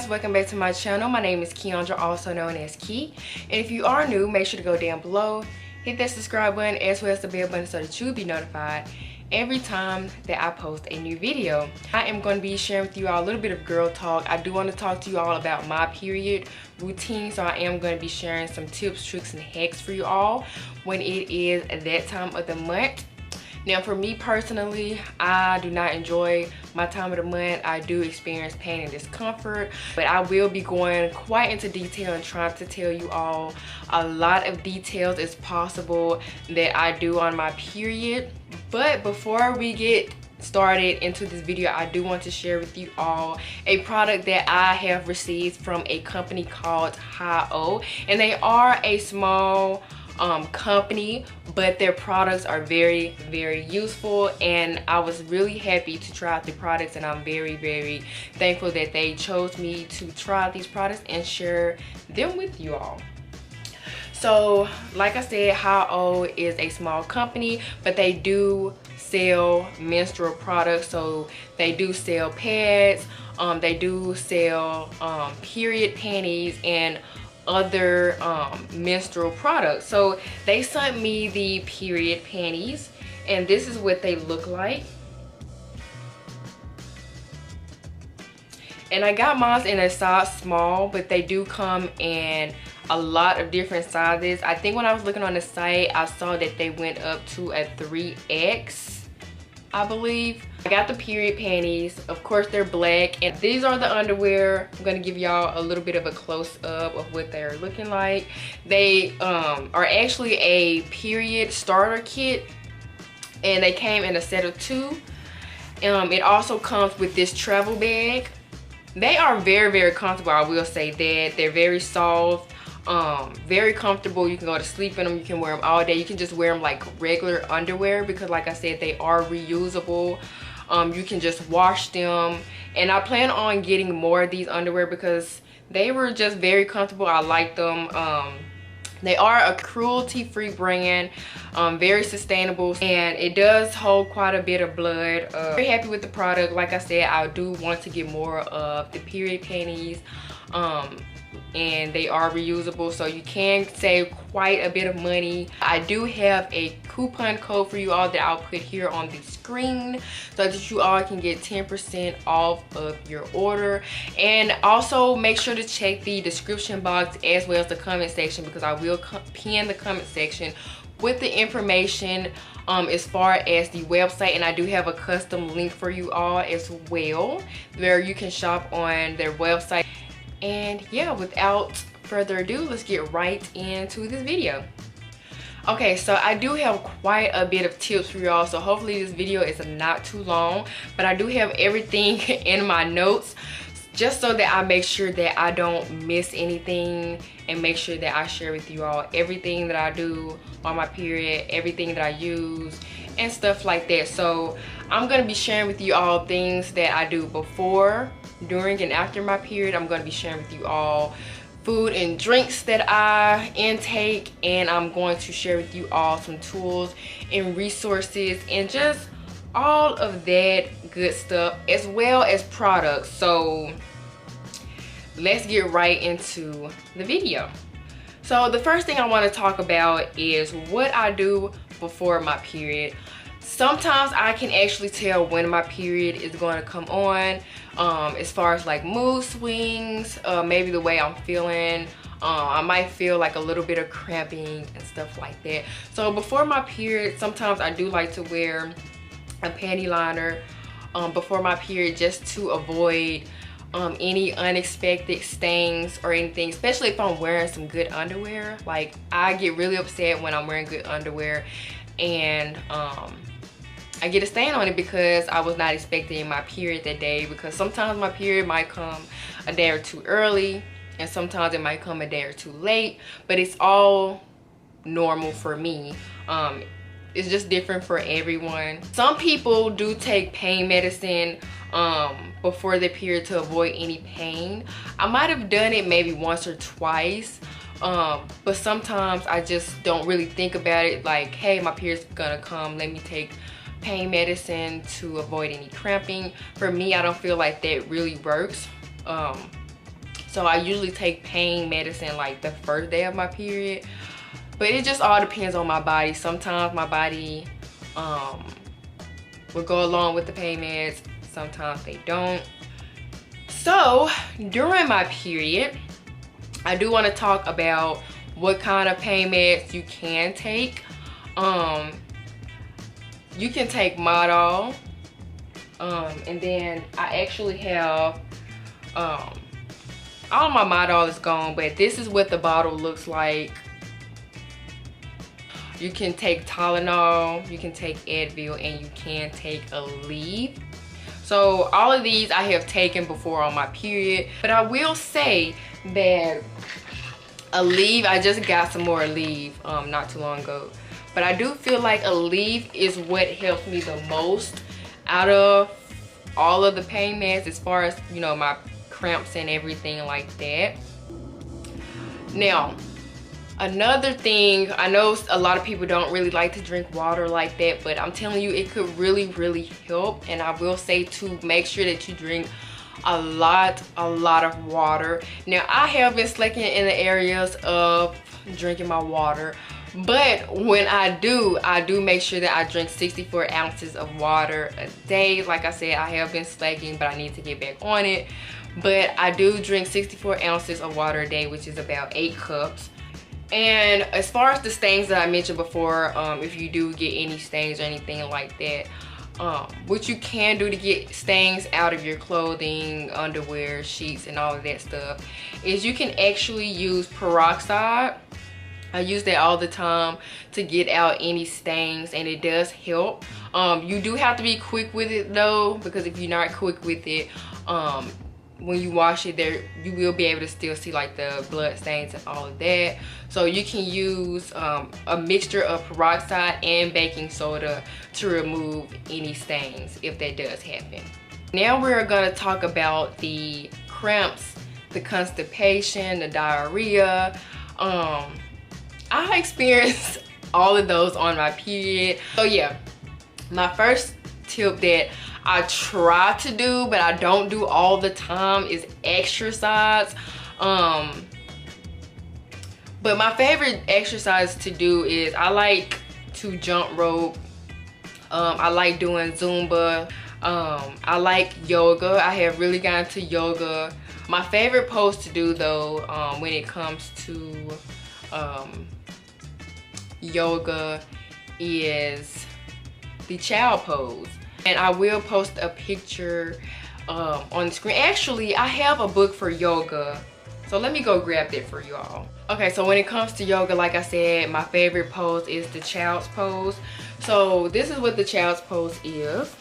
welcome back to my channel. My name is Kiondra, also known as Key. And if you are new, make sure to go down below, hit that subscribe button as well as the bell button so that you'll be notified every time that I post a new video. I am going to be sharing with you all a little bit of girl talk. I do want to talk to you all about my period routine, so I am going to be sharing some tips, tricks, and hacks for you all when it is that time of the month. Now for me personally, I do not enjoy my time of the month. I do experience pain and discomfort, but I will be going quite into detail and trying to tell you all a lot of details as possible that I do on my period. But before we get started into this video, I do want to share with you all a product that I have received from a company called HIGHOH, and they are a small company, but their products are very useful, and I was really happy to try out the products, and I'm very thankful that they chose me to try these products and share them with you all. So like I said, HIGHOH is a small company, but they do sell menstrual products. So they do sell pads, they do sell period panties and other menstrual products. So they sent me the period panties, and this is what they look like. And I got mine in a size small, but they do come in a lot of different sizes. I think when I was looking on the site, I saw that they went up to a 3X, I believe. I got the period panties. Of course, they're black, and these are the underwear. I'm gonna give y'all a little bit of a close-up of what they're looking like. They are actually a period starter kit, and they came in a set of 2. It also comes with this travel bag. They are very comfortable, I will say that. They're very soft, very comfortable. You can go to sleep in them, you can wear them all day. You can just wear them like regular underwear because, like I said, they are reusable. You can just wash them, and I plan on getting more of these underwear because they were just very comfortable. I like them. They are a cruelty-free brand, very sustainable, and it does hold quite a bit of blood. Very happy with the product. Like I said, I do want to get more of the period panties, and they are reusable, so you can save quite a bit of money. I do have a coupon code for you all that I'll put here on the screen so that you all can get 10% off of your order. And also make sure to check the description box as well as the comment section, because I will pin the comment section with the information as far as the website, and I do have a custom link for you all as well where you can shop on their website. And yeah, without further ado, let's get right into this video. Okay, so I do have quite a bit of tips for y'all, so hopefully this video is not too long, but I do have everything in my notes just so that I make sure that I don't miss anything, and make sure that I share with you all everything that I do on my period, everything that I use and stuff like that. So I'm gonna be sharing with you all things that I do before, during, and after my period. I'm going to be sharing with you all food and drinks that I intake, and I'm going to share with you all some tools and resources and just all of that good stuff, as well as products. So let's get right into the video. So the first thing I want to talk about is what I do before my period. Sometimes I can actually tell when my period is going to come on, as far as like mood swings, maybe the way I'm feeling. I might feel like a little bit of cramping and stuff like that. So before my period, sometimes I do like to wear a panty liner before my period, just to avoid any unexpected stains or anything, especially if I'm wearing some good underwear. Like, I get really upset when I'm wearing good underwear and I get a stain on it because I was not expecting my period that day, because sometimes my period might come a day or two early and sometimes it might come a day or two late, but it's all normal for me. It's just different for everyone. Some people do take pain medicine before their period to avoid any pain. I might have done it maybe once or twice, but sometimes I just don't really think about it, like, hey, my period's gonna come, let me take pain medicine to avoid any cramping. For me, I don't feel like that really works. So I usually take pain medicine like the first day of my period. But it just all depends on my body. Sometimes my body will go along with the pain meds. Sometimes they don't. So during my period, I do want to talk about what kind of pain meds you can take. You can take Modal. And then I actually have all of my Modal is gone, but this is what the bottle looks like. You can take Tylenol, you can take Advil, and you can take Aleve. So all of these I have taken before on my period, but I will say that Aleve, I just got some more Aleve not too long ago, but I do feel like Aleve is what helps me the most out of all of the pain meds, as far as, you know, my cramps and everything like that. Now, another thing, I know a lot of people don't really like to drink water like that, but I'm telling you, it could really help. And I will say to make sure that you drink a lot of water. Now, I have been slacking in the areas of drinking my water, but when I do make sure that I drink 64 ounces of water a day. Like I said, I have been slacking, but I need to get back on it. But I do drink 64 ounces of water a day, which is about 8 cups. And as far as the stains that I mentioned before, if you do get any stains or anything like that, what you can do to get stains out of your clothing, underwear, sheets, and all of that stuff is you can actually use peroxide. I use that all the time to get out any stains, and it does help. You do have to be quick with it though, because if you're not quick with it, when you wash it, you will be able to still see like the blood stains and all of that. So you can use a mixture of peroxide and baking soda to remove any stains if that does happen. Now we're gonna talk about the cramps, the constipation, the diarrhea. I experienced all of those on my period. So yeah, my first tip that I try to do, but I don't do all the time, is exercise. But my favorite exercise to do is I like to jump rope. I like doing Zumba. I like yoga. I have really gotten to yoga. My favorite pose to do though, when it comes to yoga, is the child pose. And I will post a picture on the screen. Actually, I have a book for yoga, so let me go grab that for you all. Okay, so when it comes to yoga, like I said, my favorite pose is the child's pose. So this is what the child's pose is.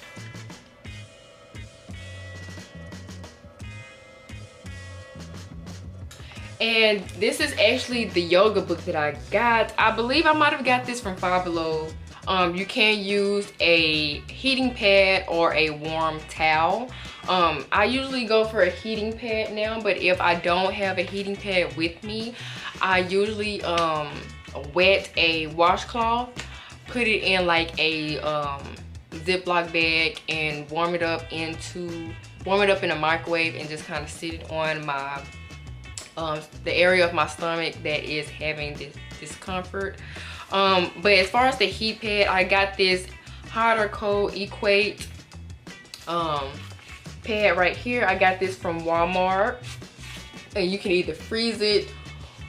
And this is actually the yoga book that I got. I believe I might have got this from Five Below. You can use a heating pad or a warm towel. I usually go for a heating pad now, but if I don't have a heating pad with me, I usually wet a washcloth, put it in like a Ziploc bag, and warm it up in a microwave, and just kind of sit it on my the area of my stomach that is having this discomfort. But as far as the heat pad, I got this hot or cold equate pad right here. I got this from Walmart, and you can either freeze it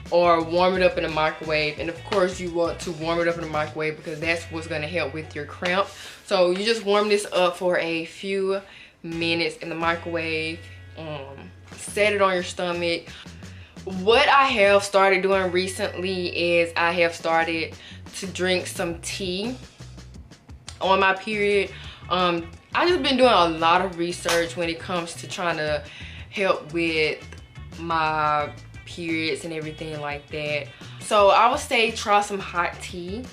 or warm it up in a microwave. And of course you want to warm it up in a microwave because that's what's going to help with your cramp. So you just warm this up for a few minutes in the microwave, set it on your stomach. What I have started doing recently is I have started to drink some tea on my period. I just been doing a lot of research when it comes to trying to help with my periods and everything like that. So I would say try some hot tea.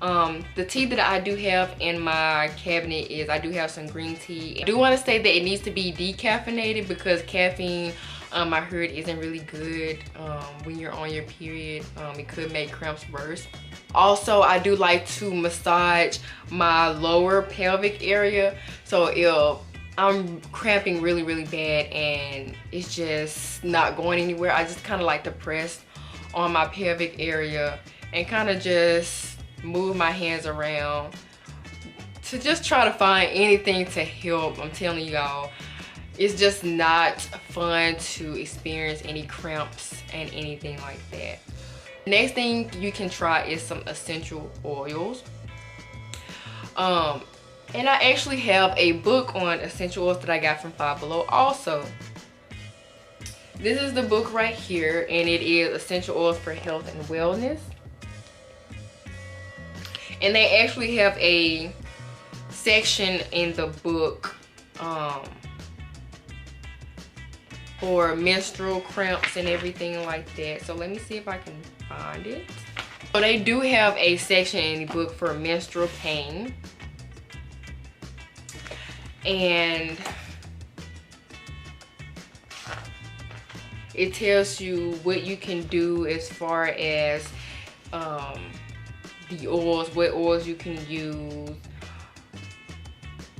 The tea that I do have in my cabinet is, I do have some green tea. I do want to say that it needs to be decaffeinated because caffeine, I heard, isn't really good when you're on your period. It could make cramps worse. Also, I do like to massage my lower pelvic area. So I'm cramping really bad and it's just not going anywhere, I just kind of like to press on my pelvic area and kind of just move my hands around to just try to find anything to help. I'm telling y'all, it's just not fun to experience any cramps and anything like that. Next thing you can try is some essential oils. And I actually have a book on essential oils that I got from Five Below also. This is the book right here, and it is Essential Oils for Health and Wellness. And they actually have a section in the book for menstrual cramps and everything like that. So let me see if I can find it. So they do have a section in the book for menstrual pain. And it tells you what you can do as far as the oils, what oils you can use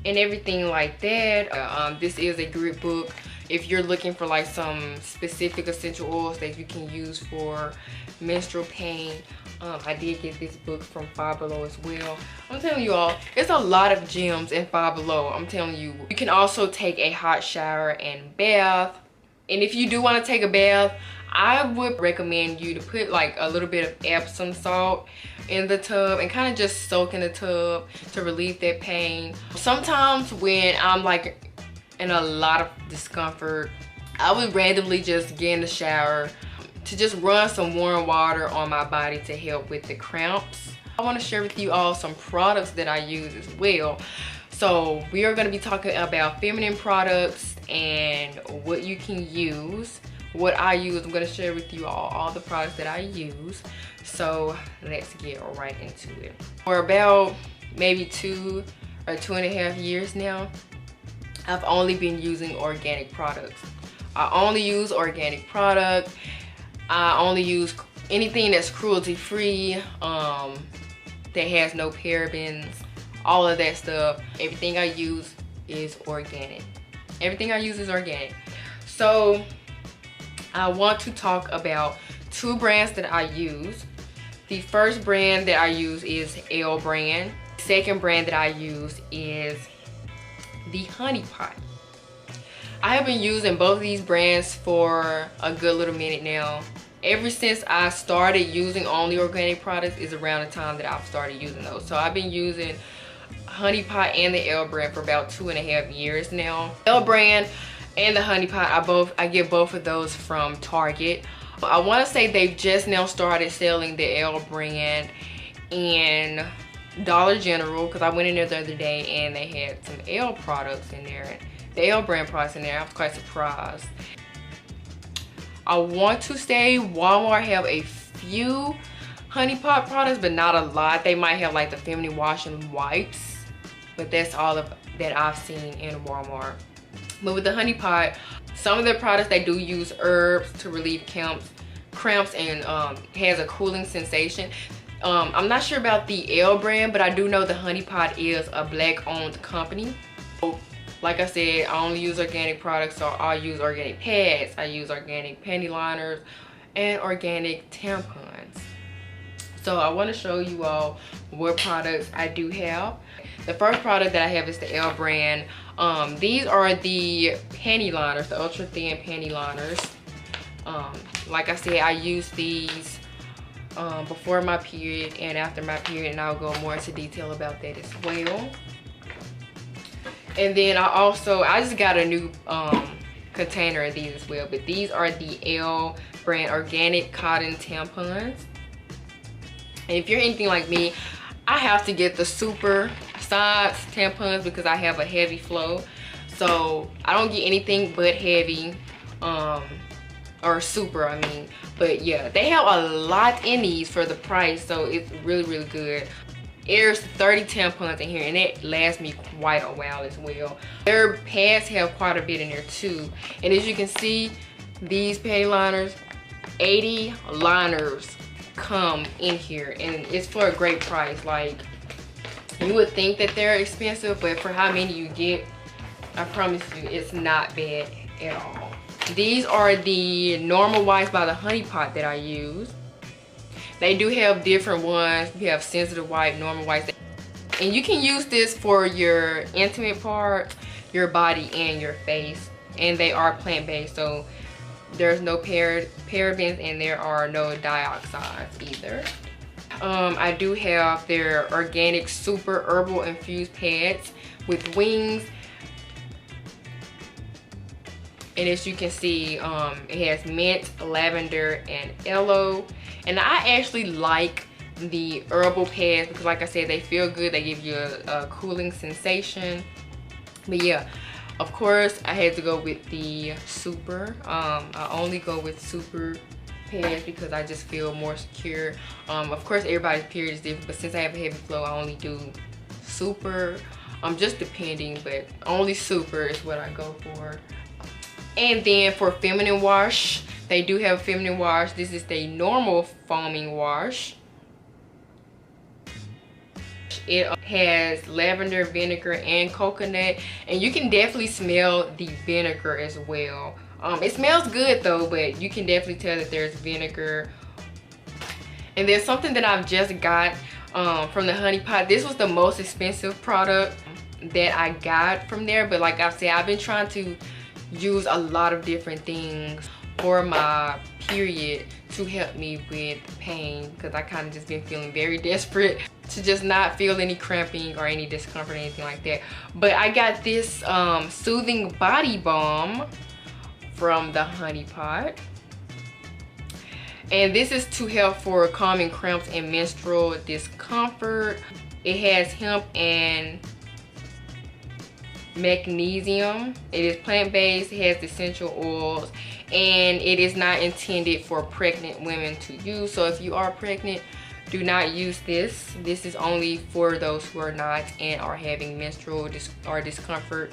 and everything like that. This is a great book if you're looking for like some specific essential oils that you can use for menstrual pain. I did get this book from Five Below as well. I'm telling you all, it's a lot of gems in Five Below. I'm telling you. You can also take a hot shower and bath. And if you do want to take a bath, I would recommend you to put like a little bit of Epsom salt in the tub and kind of just soak in the tub to relieve that pain. Sometimes when I'm like in a lot of discomfort, I would randomly just get in the shower to just run some warm water on my body to help with the cramps. I want to share with you all some products that I use as well. So we are going to be talking about feminine products and what you can use. What I use, I'm going to share with you all the products that I use. So let's get right into it. For about maybe 2 or 2.5 years now, I've only been using organic products. I only use organic products. I only use anything that's cruelty free, that has no parabens, all of that stuff. Everything I use is organic. Everything I use is organic. So I want to talk about 2 brands that I use. The first brand that I use is L brand. The second brand that I use is the Honey Pot. I have been using both of these brands for a good little minute now. Ever since I started using only organic products is around the time that I've started using those. So I've been using Honey Pot and the L brand for about 2.5 years now. L brand and the Honey Pot, I get both of those from Target. I want to say they've just now started selling the L brand in Dollar General, because I went in there the other day and they had some L products in there. The L brand products in there. I was quite surprised. I want to say Walmart have a few Honey Pot products, but not a lot. They might have like the feminine washing wipes, but that's all of that I've seen in Walmart. But with the Honey Pot, some of their products, they do use herbs to relieve cramps and has a cooling sensation. I'm not sure about the L brand, but I do know the Honey Pot is a black owned company. So, like I said, I only use organic products, so I use organic pads, I use organic panty liners, and organic tampons. So I want to show you all what products I do have. The first product that I have is the L brand. These are the panty liners, the ultra thin panty liners. Like I said, I use these before my period and after my period, and I'll go more into detail about that as well. And then I just got a new container of these as well, but these are the L brand organic cotton tampons. And if you're anything like me, I have to get the super size tampons because I have a heavy flow. So I don't get anything but heavy, or super, I mean. But yeah, they have a lot in these for the price, so it's really good. There's 30 tampons in here, and it lasts me quite a while as well. Their pads have quite a bit in there too. And as you can see, these panty liners, 80 liners come in here, and it's for a great price. Like, you would think that they're expensive, but for how many you get, I promise you, it's not bad at all. These are the normal wipes by the Honey Pot that I use. They do have different ones. You have sensitive wipe, normal wipes. And you can use this for your intimate parts, your body, and your face. And they are plant-based, so there's no parabens and there are no dioxins either. I do have their organic super herbal infused pads with wings. And as you can see, it has mint, lavender, and aloe. And I actually like the herbal pads because, like I said, they feel good. They give you a cooling sensation. But yeah, of course, I had to go with the super. I only go with super pads because I just feel more secure. Of course, everybody's period is different, but since I have a heavy flow, I only do super. Just depending, but only super is what I go for. And then for feminine wash, they do have feminine wash. This is the normal foaming wash. It has lavender, vinegar, and coconut, and you can definitely smell the vinegar as well. It smells good though, but you can definitely tell that there's vinegar. And there's something that I've just got from the Honey Pot. This was the most expensive product that I got from there, but like I said, I've been trying to use a lot of different things for my period to help me with pain, because I kind of just been feeling very desperate to just not feel any cramping or any discomfort or anything like that. But I got this soothing body balm from the Honey Pot, and this is to help for calming cramps and menstrual discomfort. It has hemp and magnesium. It is plant-based, it has essential oils, and it is not intended for pregnant women to use. So if you are pregnant, do not use this. This is only for those who are not and are having menstrual discomfort.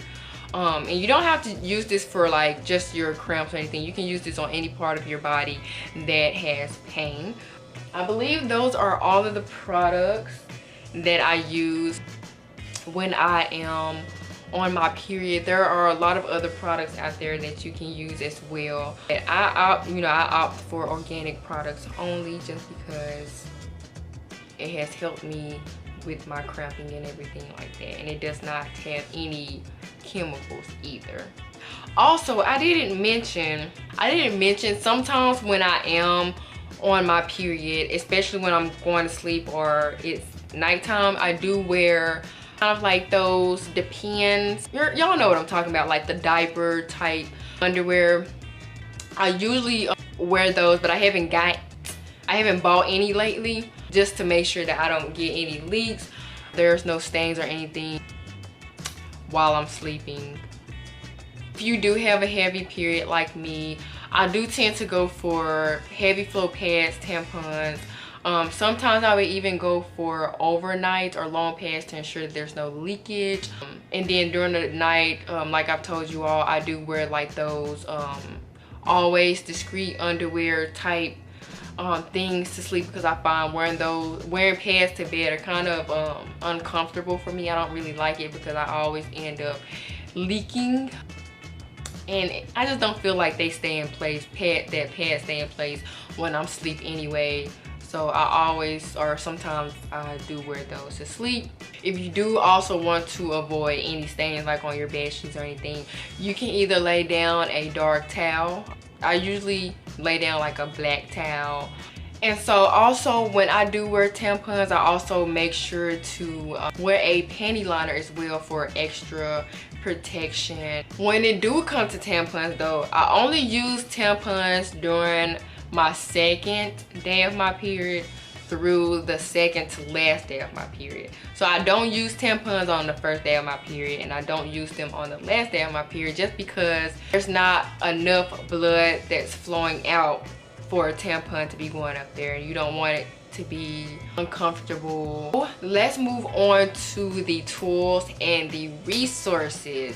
And you don't have to use this for like just your cramps or anything. You can use this on any part of your body that has pain. I believe those are all of the products that I use when I am on my period. There are a lot of other products out there that you can use as well. And I opt for organic products only just because it has helped me with my cramping and everything like that, and it does not have any chemicals either. Also, I didn't mention sometimes when I am on my period, especially when I'm going to sleep or it's nighttime, I do wear kind of like those Depends. Y'all know what I'm talking about, like the diaper type underwear. I usually wear those, but I haven't bought any lately, just to make sure that I don't get any leaks. There's no stains or anything while I'm sleeping. If you do have a heavy period like me, I do tend to go for heavy flow pads, tampons. Sometimes I would even go for overnight or long pads to ensure that there's no leakage. And then during the night, like I've told you all, I do wear like those always discreet underwear type things to sleep, because I find wearing pads to bed are kind of uncomfortable for me. I don't really like it because I always end up leaking, and I just don't feel like they stay in place. Pads stay in place when I'm asleep anyway. So I always, or sometimes I do wear those to sleep. If you do also want to avoid any stains like on your bed sheets or anything, you can either lay down a dark towel. I usually lay down like a black towel. And so also when I do wear tampons, I also make sure to wear a panty liner as well for extra protection. When it do come to tampons though, I only use tampons during my second day of my period through the second to last day of my period. So I don't use tampons on the first day of my period, and I don't use them on the last day of my period, just because there's not enough blood that's flowing out for a tampon to be going up there, and you don't want it to be uncomfortable. Let's move on to the tools and the resources.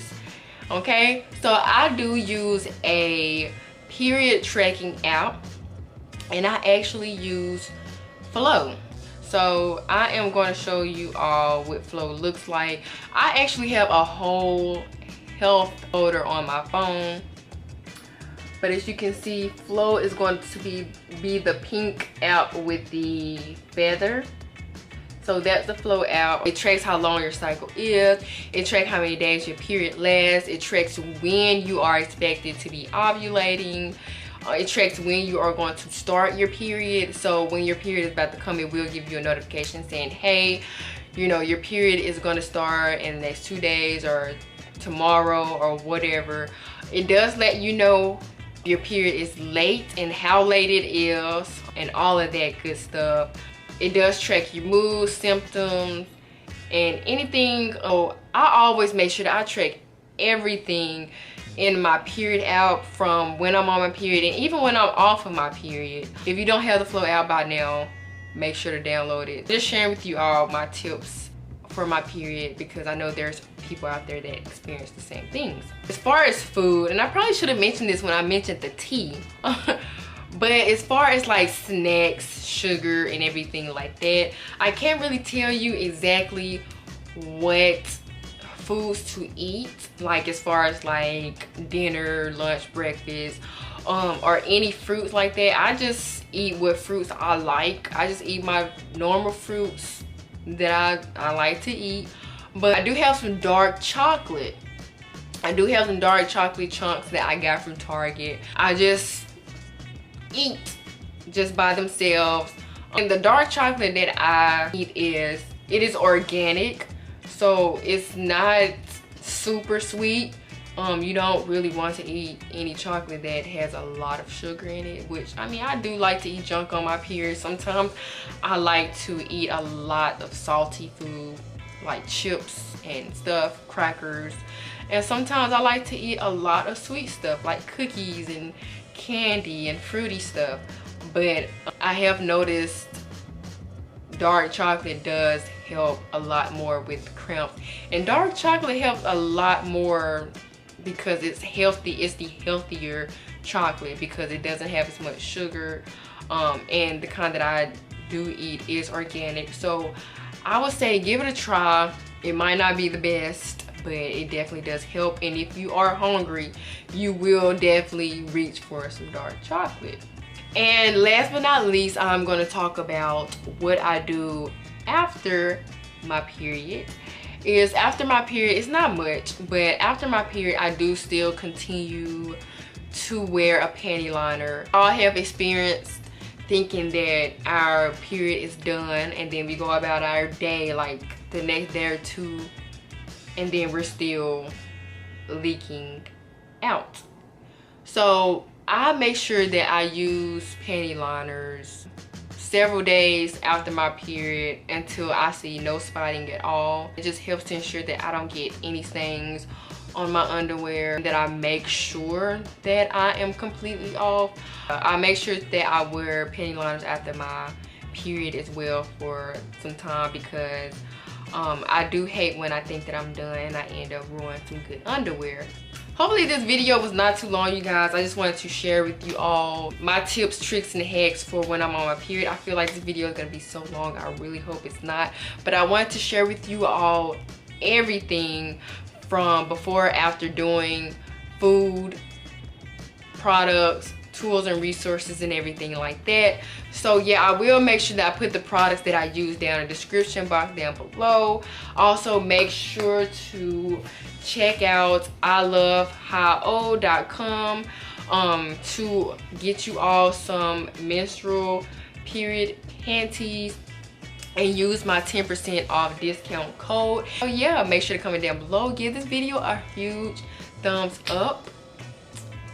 Okay, so I do use a period tracking app, and I actually use Flow. So I am going to show you all what Flow looks like. I actually have a whole health folder on my phone. But as you can see, Flow is going to be the pink app with the feather. So that's the Flow app. It tracks how long your cycle is. It tracks how many days your period lasts. It tracks when you are expected to be ovulating. It tracks when you are going to start your period. So when your period is about to come, it will give you a notification saying, hey, you know, your period is going to start in the next 2 days or tomorrow or whatever. It does let you know your period is late and how late it is and all of that good stuff. It does track your mood, symptoms, and anything. Oh, I always make sure that I track everything in my period app, from when I'm on my period and even when I'm off of my period. If you don't have the Flow app by now, make sure to download it. Just sharing with you all my tips for my period, because I know there's people out there that experience the same things. As far as food, and I probably should have mentioned this when I mentioned the tea, but as far as like snacks, sugar, and everything like that, I can't really tell you exactly what foods to eat, like as far as like dinner, lunch, breakfast, or any fruits like that. I just eat what fruits I like. I just eat my normal fruits that I like to eat. But I do have some dark chocolate. I do have some dark chocolate chunks that I got from Target. I just eat just by themselves. And the dark chocolate that I eat is organic, so it's not super sweet. You don't really want to eat any chocolate that has a lot of sugar in it, which, I mean, I do like to eat junk on my period. Sometimes I like to eat a lot of salty food, like chips and stuff, crackers. And sometimes I like to eat a lot of sweet stuff, like cookies and candy and fruity stuff. But I have noticed dark chocolate does help a lot more with cramps. And dark chocolate helps a lot more because it's healthy. It's the healthier chocolate because it doesn't have as much sugar. And the kind that I do eat is organic. So I would say give it a try. It might not be the best, but it definitely does help. And if you are hungry, you will definitely reach for some dark chocolate. And last but not least, I'm going to talk about what I do after my period. After my period, it's not much, but after my period, I do still continue to wear a panty liner. I have experienced thinking that our period is done and then we go about our day like the next day or two, and then we're still leaking out. So I make sure that I use panty liners several days after my period until I see no spotting at all. It just helps to ensure that I don't get any stains on my underwear, that I make sure that I am completely off. I make sure that I wear panty liners after my period as well for some time, because I do hate when I think that I'm done and I end up ruining some good underwear. Hopefully this video was not too long, you guys. I just wanted to share with you all my tips, tricks, and hacks for when I'm on my period. I feel like this video is gonna be so long. I really hope it's not. But I wanted to share with you all everything from before, after, doing, food, products, tools and resources, and everything like that. So yeah, I will make sure that I put the products that I use down in the description box down below. Also make sure to check out ilovehighoh.com to get you all some menstrual period panties and use my 10% off discount code. So yeah, make sure to comment down below, give this video a huge thumbs up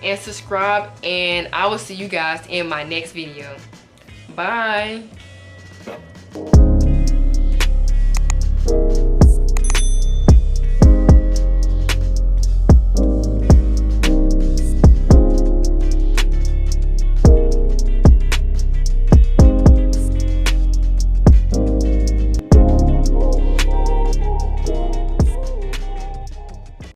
and subscribe, and I will see you guys in my next video. Bye.